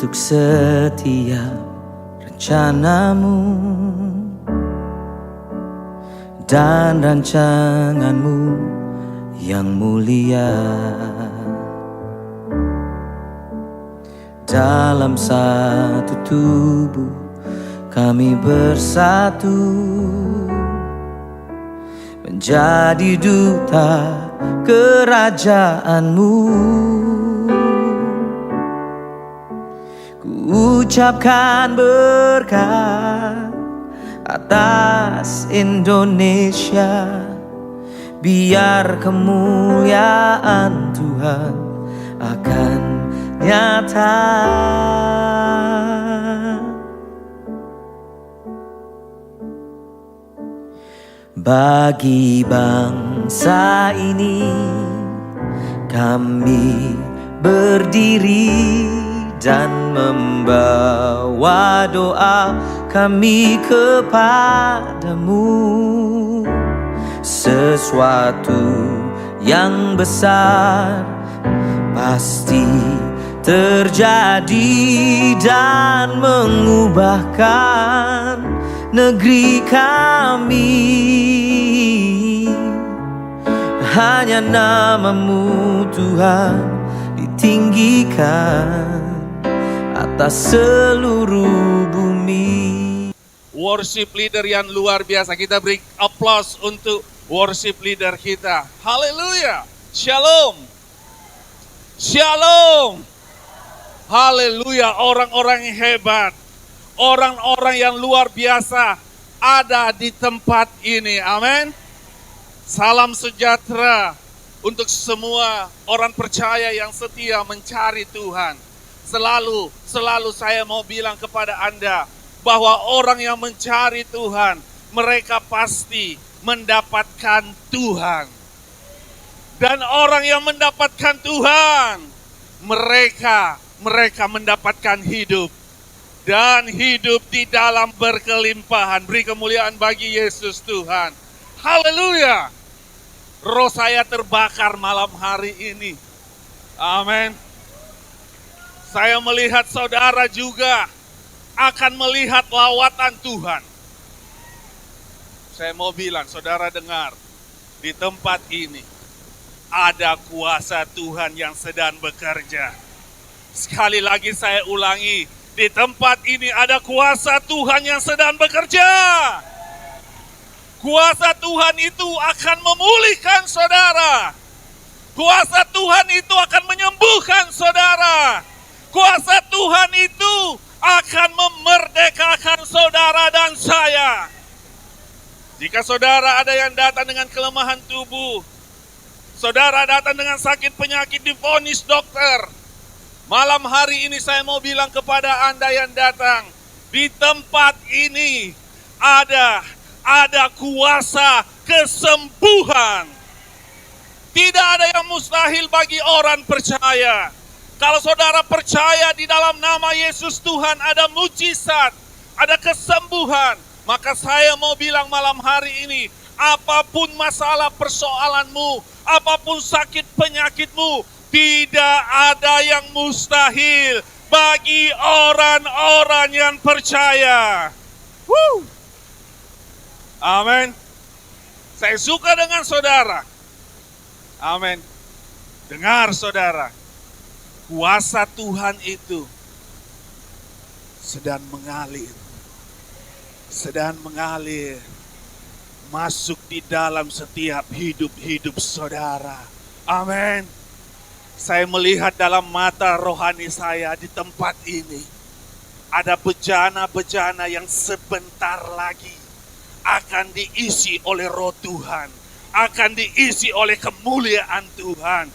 untuk setiap rencanamu dan rancanganmu yang mulia. Dalam satu tubuh kami bersatu, menjadi duta kerajaanmu. Ku ucapkan berkat atas Indonesia, biar kemuliaan Tuhan akan nyata. Bagi bangsa ini kami berdiri dan membawa doa kami kepadamu. Sesuatu yang besar pasti terjadi dan mengubahkan negeri kami. Hanya namamu Tuhan ditinggikan atas seluruh bumi. Worship leader yang luar biasa. Kita beri aplaus untuk worship leader kita. Haleluya. Shalom. Shalom. Haleluya. Orang-orang yang hebat, orang-orang yang luar biasa ada di tempat ini. Amin. Salam sejahtera untuk semua orang percaya yang setia mencari Tuhan. Selalu saya mau bilang kepada Anda bahwa orang yang mencari Tuhan, mereka pasti mendapatkan Tuhan. Dan orang yang mendapatkan Tuhan, mereka mendapatkan hidup. Dan hidup di dalam berkelimpahan. Beri kemuliaan bagi Yesus Tuhan. Haleluya. Roh saya terbakar malam hari ini. Amin. Saya melihat saudara juga akan melihat lawatan Tuhan. Saya mau bilang, saudara dengar, di tempat ini ada kuasa Tuhan yang sedang bekerja. Sekali lagi saya ulangi, di tempat ini ada kuasa Tuhan yang sedang bekerja. Kuasa Tuhan itu akan memulihkan saudara. Kuasa Tuhan itu akan menyembuhkan saudara. Kuasa Tuhan itu akan memerdekakan saudara dan saya. Jika saudara ada yang datang dengan kelemahan tubuh, saudara datang dengan sakit penyakit divonis dokter, malam hari ini saya mau bilang kepada Anda yang datang, di tempat ini ada kuasa kesembuhan. Tidak ada yang mustahil bagi orang percaya. Kalau saudara percaya di dalam nama Yesus Tuhan ada mujizat, ada kesembuhan, maka saya mau bilang malam hari ini, apapun masalah persoalanmu, apapun sakit penyakitmu, tidak ada yang mustahil bagi orang-orang yang percaya. Amin. Saya suka dengan saudara. Amin. Dengar saudara, kuasa Tuhan itu sedang mengalir masuk di dalam setiap hidup saudara. Amin. Saya melihat dalam mata rohani saya di tempat ini ada bejana-bejana yang sebentar lagi akan diisi oleh roh Tuhan, akan diisi oleh kemuliaan Tuhan.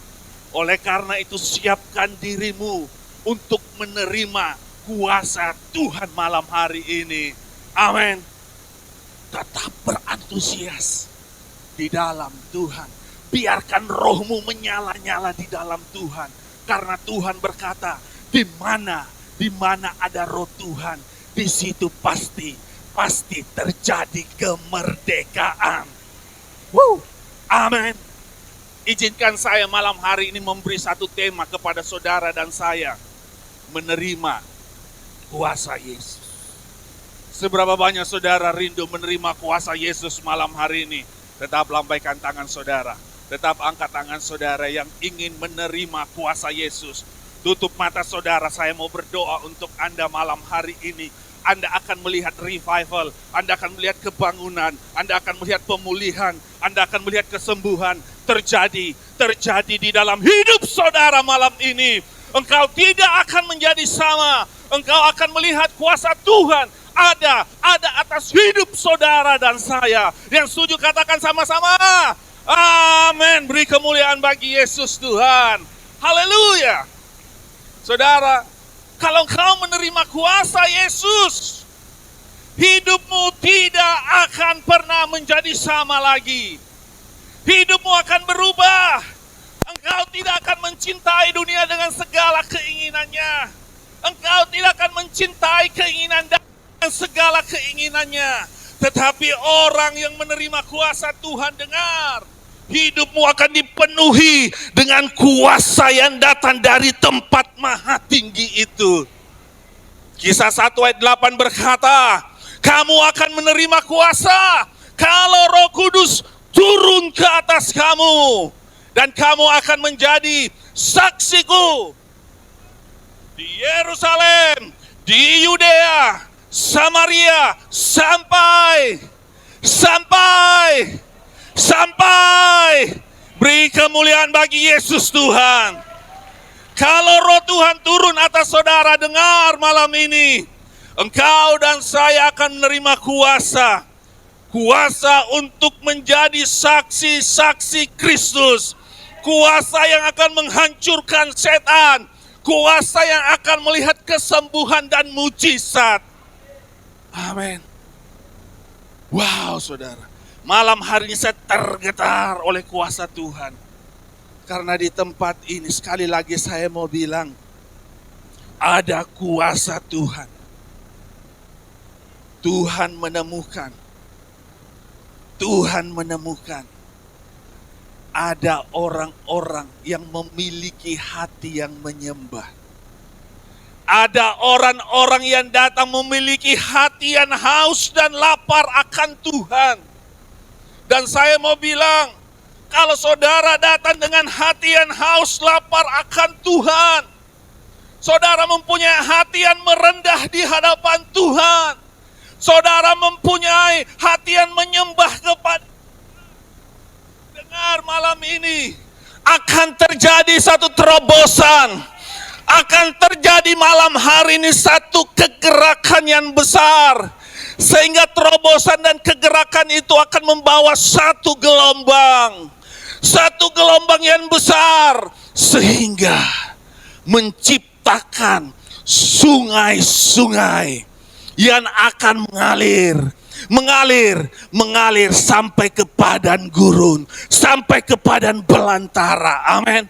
Oleh karena itu siapkan dirimu untuk menerima kuasa Tuhan malam hari ini. Amin. Tetap berantusias di dalam Tuhan. Biarkan rohmu menyala-nyala di dalam Tuhan. Karena Tuhan berkata, di mana ada roh Tuhan, di situ pasti terjadi kemerdekaan. Amin. Izinkan saya malam hari ini memberi satu tema kepada saudara dan saya. Menerima kuasa Yesus. Seberapa banyak saudara rindu menerima kuasa Yesus malam hari ini? Tetap lambaikan tangan saudara. Tetap angkat tangan saudara yang ingin menerima kuasa Yesus. Tutup mata saudara, saya mau berdoa untuk Anda malam hari ini. Anda akan melihat revival, Anda akan melihat kebangunan, Anda akan melihat pemulihan, Anda akan melihat kesembuhan terjadi di dalam hidup saudara malam ini. Engkau tidak akan menjadi sama, engkau akan melihat kuasa Tuhan ada atas hidup saudara dan saya. Yang setuju katakan sama-sama, amin. Beri kemuliaan bagi Yesus Tuhan. Haleluya. Saudara, kalau engkau menerima kuasa Yesus, hidupmu tidak akan pernah menjadi sama lagi. Hidupmu akan berubah. Engkau tidak akan mencintai dunia dengan segala keinginannya. Engkau tidak akan mencintai keinginan dengan segala keinginannya. Tetapi orang yang menerima kuasa Tuhan, dengar, hidupmu akan dipenuhi dengan kuasa yang datang dari tempat maha tinggi itu. Kisah 1 ayat 8 berkata, kamu akan menerima kuasa kalau Roh Kudus turun ke atas kamu. Dan kamu akan menjadi saksiku di Yerusalem, di Yudea, Samaria, sampai beri kemuliaan bagi Yesus Tuhan. Kalau Roh Tuhan turun atas saudara, dengar malam ini, engkau dan saya akan menerima kuasa untuk menjadi saksi-saksi Kristus, kuasa yang akan menghancurkan setan, kuasa yang akan melihat kesembuhan dan mujizat. Amin. Wow, saudara. Malam hari ini saya tergetar oleh kuasa Tuhan. Karena di tempat ini sekali lagi saya mau bilang, ada kuasa Tuhan. Tuhan menemukan ada orang-orang yang memiliki hati yang menyembah. Ada orang-orang yang datang memiliki hati yang haus dan lapar akan Tuhan. Dan saya mau bilang, kalau saudara datang dengan hati yang haus lapar akan Tuhan, saudara mempunyai hati yang merendah di hadapan Tuhan, saudara mempunyai hati yang menyembah kepada, dengar malam ini, akan terjadi satu terobosan, akan terjadi malam hari ini satu kegerakan yang besar, sehingga terobosan dan kegerakan itu akan membawa satu gelombang yang besar, sehingga menciptakan sungai-sungai yang akan mengalir sampai ke padang gurun, sampai ke padang belantara. Amin.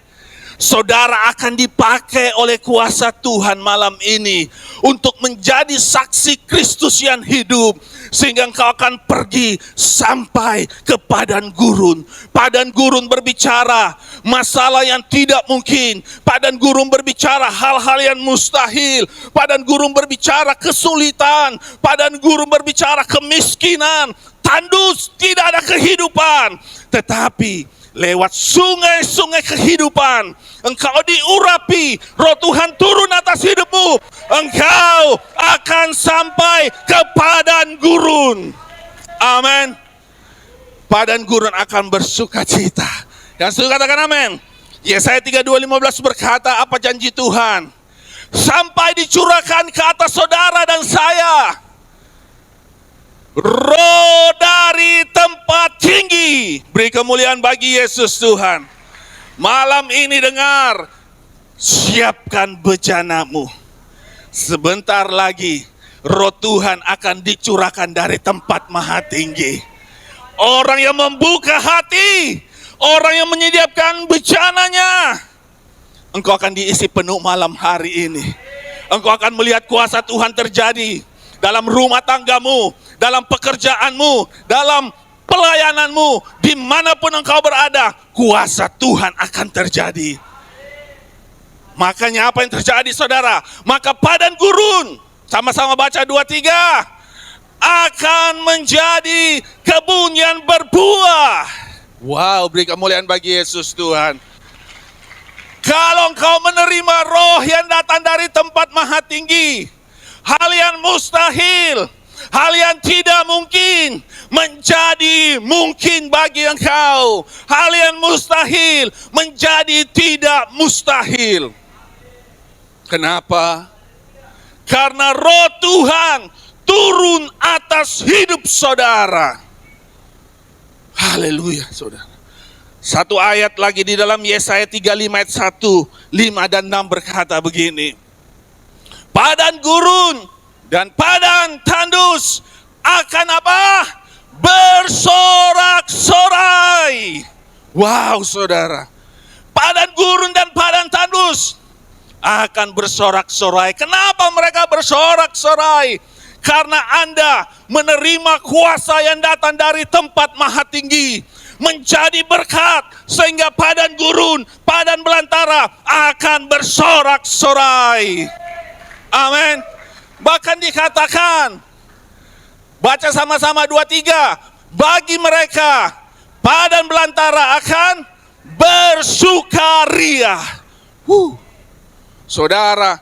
Saudara akan dipakai oleh kuasa Tuhan malam ini untuk menjadi saksi Kristus yang hidup, sehingga engkau akan pergi sampai ke padang gurun. Padang gurun berbicara masalah yang tidak mungkin. Padang gurun berbicara hal-hal yang mustahil. Padang gurun berbicara kesulitan. Padang gurun berbicara kemiskinan. Tandus, tidak ada kehidupan. Tetapi lewat sungai-sungai kehidupan, engkau diurapi, Roh Tuhan turun atas hidupmu, engkau akan sampai ke padang gurun. Amin. Padang gurun akan bersuka cita. Yang setuju katakan amin. Yesaya 32:15 berkata, apa janji Tuhan? Sampai dicurahkan ke atas saudara dan saya roh dari tempat tinggi. Beri kemuliaan bagi Yesus Tuhan. Malam ini dengar, siapkan bejanamu. Sebentar lagi roh Tuhan akan dicurahkan dari tempat maha tinggi. Orang yang membuka hati, orang yang menyediakan bejananya, engkau akan diisi penuh malam hari ini. Engkau akan melihat kuasa Tuhan terjadi dalam rumah tanggamu, dalam pekerjaanmu, dalam pelayananmu, dimanapun engkau berada, kuasa Tuhan akan terjadi. Makanya apa yang terjadi saudara? Maka padang gurun Sama-sama baca 2-3. Akan menjadi kebun yang berbuah. Wow, beri kemuliaan bagi Yesus Tuhan. Kalau engkau menerima roh yang datang dari tempat maha tinggi, hal yang mustahil, hal yang tidak mungkin, menjadi mungkin bagi engkau. Hal yang mustahil, menjadi tidak mustahil. Kenapa? Karena roh Tuhan turun atas hidup saudara. Haleluya, saudara. Satu ayat lagi di dalam Yesaya 35 ayat 1, 5 dan 6 berkata begini. Padang gurun dan padang tandus akan apa? Bersorak-sorai. Wow, saudara. Padang gurun dan padang tandus akan bersorak-sorai. Kenapa mereka bersorak-sorai? Karena Anda menerima kuasa yang datang dari tempat maha tinggi. Menjadi berkat sehingga padang gurun, padang belantara akan bersorak-sorai. Amin. Bahkan dikatakan, baca sama-sama 2-3. Bagi mereka, padang belantara akan bersukaria. Saudara,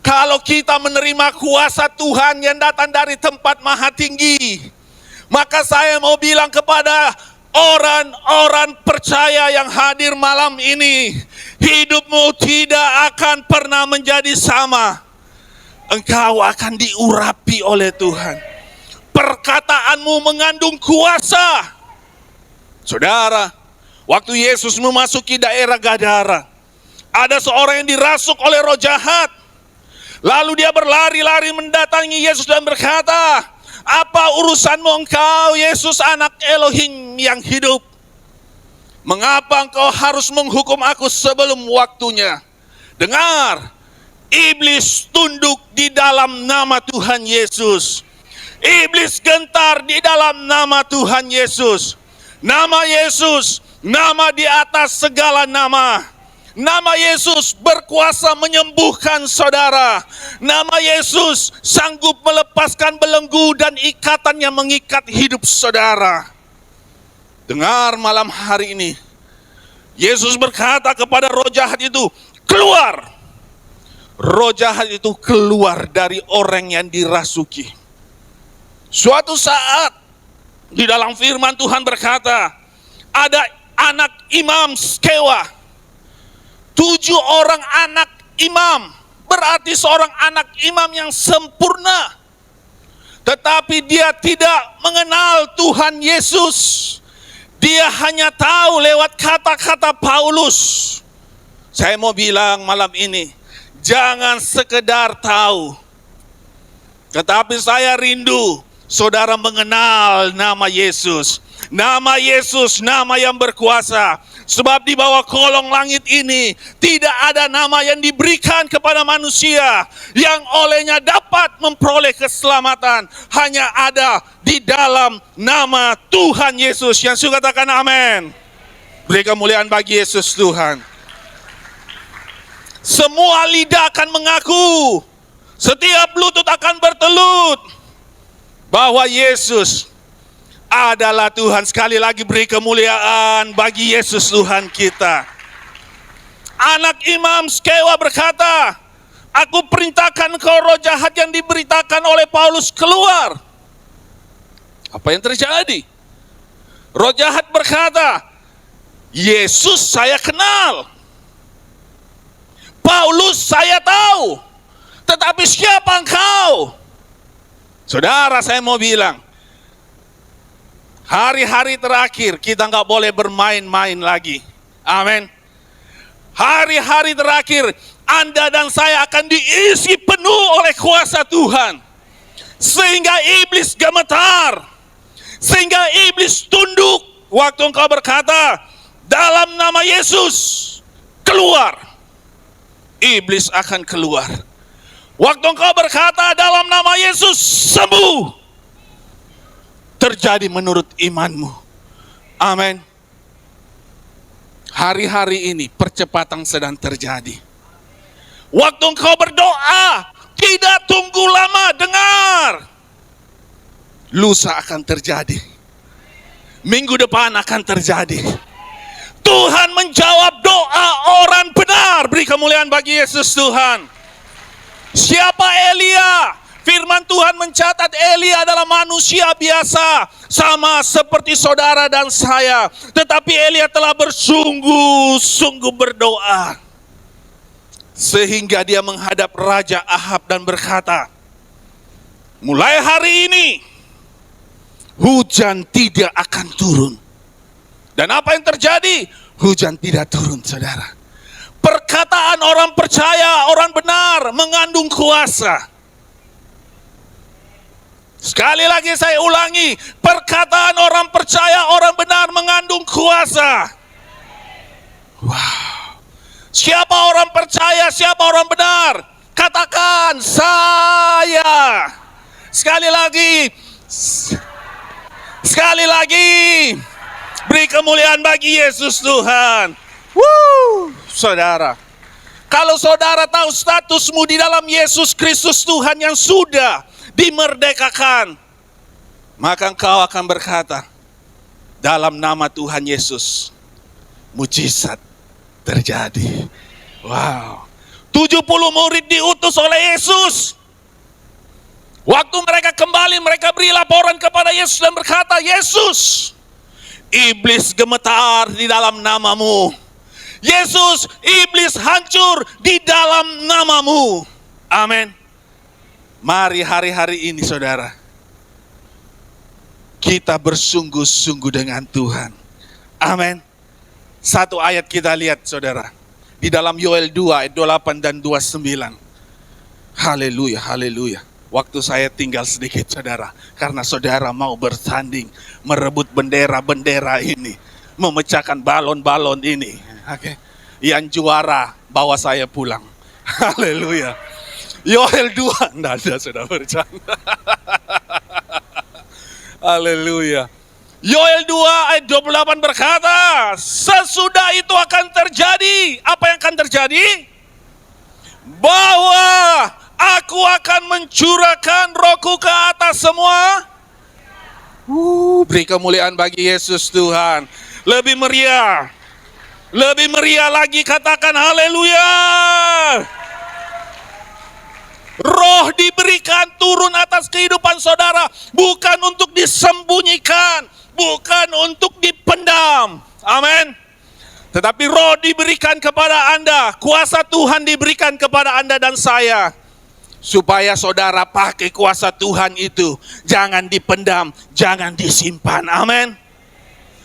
kalau kita menerima kuasa Tuhan yang datang dari tempat maha tinggi, maka saya mau bilang kepada orang-orang percaya yang hadir malam ini, hidupmu tidak akan pernah menjadi sama. Engkau akan diurapi oleh Tuhan. Perkataanmu mengandung kuasa. Saudara, waktu Yesus memasuki daerah Gadara, ada seorang yang dirasuk oleh roh jahat. Lalu dia berlari-lari mendatangi Yesus dan berkata, apa urusanmu engkau, Yesus anak Elohim yang hidup? Mengapa engkau harus menghukum aku sebelum waktunya? Dengar, iblis tunduk di dalam nama Tuhan Yesus. Iblis gentar di dalam nama Tuhan Yesus. Nama Yesus, nama di atas segala nama. Nama Yesus berkuasa menyembuhkan saudara. Nama Yesus sanggup melepaskan belenggu dan ikatan yang mengikat hidup saudara. Dengar malam hari ini, Yesus berkata kepada roh jahat itu, keluar. Roh jahat itu keluar dari orang yang dirasuki. Suatu saat di dalam firman Tuhan berkata, ada anak imam Skewa. 7 orang anak imam, berarti seorang anak imam yang sempurna. Tetapi dia tidak mengenal Tuhan Yesus. Dia hanya tahu lewat kata-kata Paulus. Saya mau bilang malam ini, jangan sekedar tahu. Tetapi saya rindu saudara mengenal nama Yesus. Nama Yesus, nama yang berkuasa. Sebab di bawah kolong langit ini tidak ada nama yang diberikan kepada manusia yang olehnya dapat memperoleh keselamatan. Hanya ada di dalam nama Tuhan Yesus. Yang suka katakan amin. Beri kemuliaan bagi Yesus Tuhan. Semua lidah akan mengaku, setiap lutut akan bertelut bahwa Yesus adalah Tuhan. Sekali lagi beri kemuliaan bagi Yesus Tuhan kita. Anak imam Skewa berkata, aku perintahkan kau roh jahat yang diberitakan oleh Paulus keluar. Apa yang terjadi? Roh jahat berkata, Yesus saya kenal, Paulus saya tahu, tetapi siapa engkau? Saudara, saya mau bilang, hari-hari terakhir kita nggak boleh bermain-main lagi. Amin. Hari-hari terakhir Anda dan saya akan diisi penuh oleh kuasa Tuhan. Sehingga iblis gemetar. Sehingga iblis tunduk. Waktu engkau berkata, dalam nama Yesus, keluar. Iblis akan keluar. Waktu engkau berkata, dalam nama Yesus, sembuh. Terjadi menurut imanmu. Amin. Hari-hari ini percepatan sedang terjadi. Waktu engkau berdoa, Tidak tunggu lama, dengar. Lusa akan terjadi. Minggu depan akan terjadi. Tuhan menjawab doa orang benar. Beri kemuliaan bagi Yesus Tuhan. Siapa Elia? Firman Tuhan mencatat Elia adalah manusia biasa, sama seperti saudara dan saya. Tetapi Elia telah bersungguh-sungguh berdoa. Sehingga dia menghadap Raja Ahab dan berkata, mulai hari ini hujan tidak akan turun. Dan apa yang terjadi? Hujan tidak turun, saudara. Perkataan orang percaya, orang benar mengandung kuasa. Sekali lagi saya ulangi, perkataan orang percaya, orang benar mengandung kuasa. Wow. Siapa orang percaya, siapa orang benar? Katakan, saya. Sekali lagi. Sekali lagi. Beri kemuliaan bagi Yesus Tuhan. Saudara, kalau saudara tahu statusmu di dalam Yesus Kristus Tuhan yang sudah dimerdekakan, maka engkau akan berkata, dalam nama Tuhan Yesus, mujizat terjadi. Wow. 70 murid diutus oleh Yesus. Waktu mereka kembali, mereka beri laporan kepada Yesus dan berkata, Yesus, iblis gemetar di dalam namamu. Yesus, iblis hancur di dalam namamu. Amin. Mari hari-hari ini saudara, kita bersungguh-sungguh dengan Tuhan. Amin. Satu ayat kita lihat saudara. Di dalam Yoel 2 ayat 28 dan 29. Haleluya, haleluya. Waktu saya tinggal sedikit saudara. Karena saudara mau bersanding, merebut bendera-bendera ini. Memecahkan balon-balon ini. Oke. Yang juara bawa saya pulang. Haleluya. Yoel 2, enggak ada, sudah bercanda. Haleluya. Yoel 2 ayat 28 berkata, sesudah itu akan terjadi. Apa yang akan terjadi? Bahwa aku akan mencurahkan rohku ke atas semua. Beri kemuliaan bagi Yesus Tuhan. Lebih meriah. Lebih meriah lagi, katakan haleluya. Roh diberikan turun atas kehidupan saudara, bukan untuk disembunyikan, bukan untuk dipendam. Amin. Tetapi roh diberikan kepada Anda, kuasa Tuhan diberikan kepada Anda dan saya, supaya saudara pakai kuasa Tuhan itu. Jangan dipendam, jangan disimpan. Amin.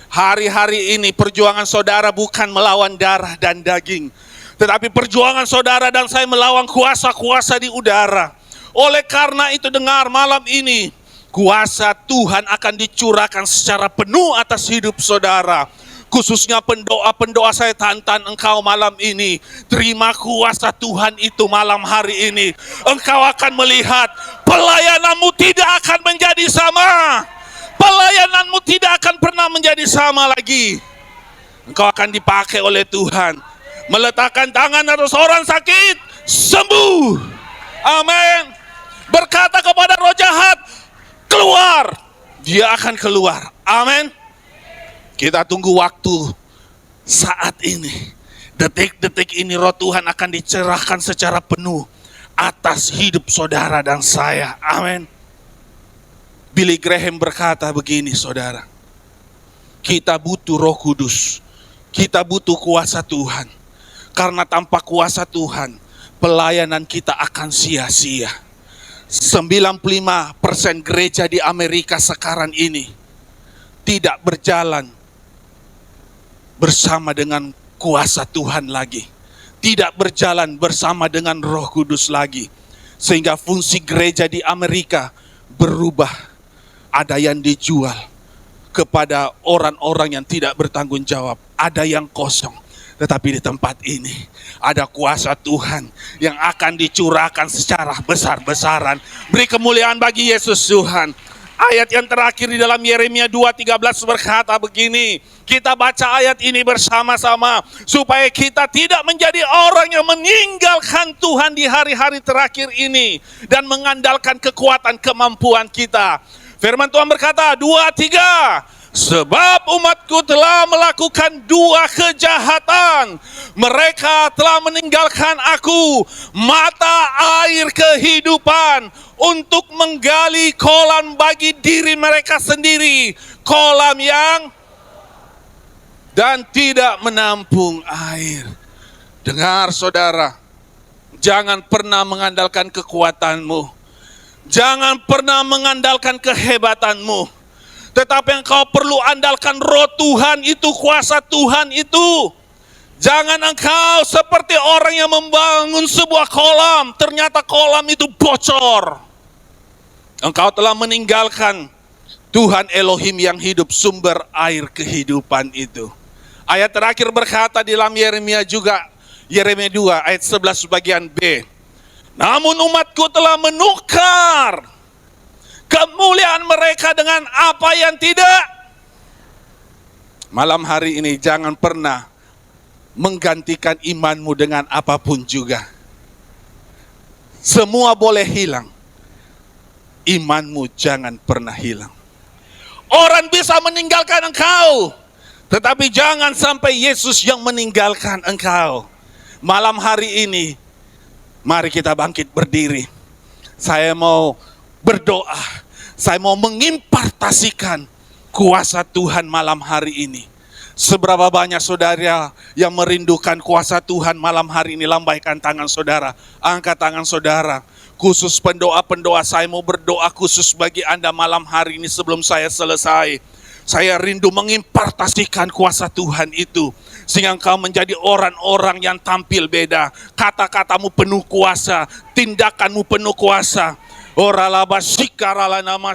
Hari-hari ini perjuangan saudara bukan melawan darah dan daging, tetapi perjuangan saudara dan saya melawan kuasa-kuasa di udara. Oleh karena itu dengar malam ini, kuasa Tuhan akan dicurahkan secara penuh atas hidup saudara. Khususnya pendoa-pendoa, saya tantang engkau malam ini. Terima kuasa Tuhan itu malam hari ini. Engkau akan melihat pelayananmu tidak akan menjadi sama. Pelayananmu tidak akan pernah menjadi sama lagi. Engkau akan dipakai oleh Tuhan. Meletakkan tangan atas orang sakit, sembuh. Amin. Berkata kepada roh jahat, keluar. Dia akan keluar. Amin. Kita tunggu waktu saat ini. Detik-detik ini roh Tuhan akan dicerahkan secara penuh atas hidup saudara dan saya. Amin. Billy Graham berkata begini saudara. Kita butuh Roh Kudus. Kita butuh kuasa Tuhan. Karena tanpa kuasa Tuhan, pelayanan kita akan sia-sia. 95% gereja di Amerika sekarang ini tidak berjalan bersama dengan kuasa Tuhan lagi. Tidak berjalan bersama dengan Roh Kudus lagi. Sehingga fungsi gereja di Amerika berubah. Ada yang dijual kepada orang-orang yang tidak bertanggung jawab. Ada yang kosong. Tetapi di tempat ini ada kuasa Tuhan yang akan dicurahkan secara besar-besaran. Beri kemuliaan bagi Yesus Tuhan. Ayat yang terakhir di dalam Yeremia 2:13 berkata begini. Kita baca ayat ini bersama-sama supaya kita tidak menjadi orang yang meninggalkan Tuhan di hari-hari terakhir ini dan mengandalkan kekuatan kemampuan kita. Firman Tuhan berkata 2:3. Sebab umatku telah melakukan dua kejahatan. Mereka telah meninggalkan aku, mata air kehidupan, untuk menggali kolam bagi diri mereka sendiri. Kolam yang dan tidak menampung air. Dengar saudara, jangan pernah mengandalkan kekuatanmu. Jangan pernah mengandalkan kehebatanmu. Tetapi yang kau perlu andalkan roh Tuhan itu, kuasa Tuhan itu. Jangan engkau seperti orang yang membangun sebuah kolam, ternyata kolam itu bocor. Engkau telah meninggalkan Tuhan Elohim yang hidup, sumber air kehidupan itu. Ayat terakhir berkata di dalam Yeremia juga, Yeremia 2 ayat 11 bagian B. Namun umatku telah menukar kemuliaan mereka dengan apa yang tidak. Malam hari ini jangan pernah menggantikan imanmu dengan apapun juga. Semua boleh hilang, imanmu jangan pernah hilang. Orang bisa meninggalkan engkau, tetapi jangan sampai Yesus yang meninggalkan engkau. Malam hari ini, mari kita bangkit berdiri. Saya mau berdoa. Saya mau mengimpartasikan kuasa Tuhan malam hari ini. Seberapa banyak saudara yang merindukan kuasa Tuhan malam hari ini? Lambaikan tangan saudara, angkat tangan saudara. Khusus pendoa-pendoa, saya mau berdoa khusus bagi Anda malam hari ini sebelum saya selesai. Saya rindu mengimpartasikan kuasa Tuhan itu, sehingga engkau menjadi orang-orang yang tampil beda. Kata-katamu penuh kuasa, tindakanmu penuh kuasa. Oralaba sikarala nama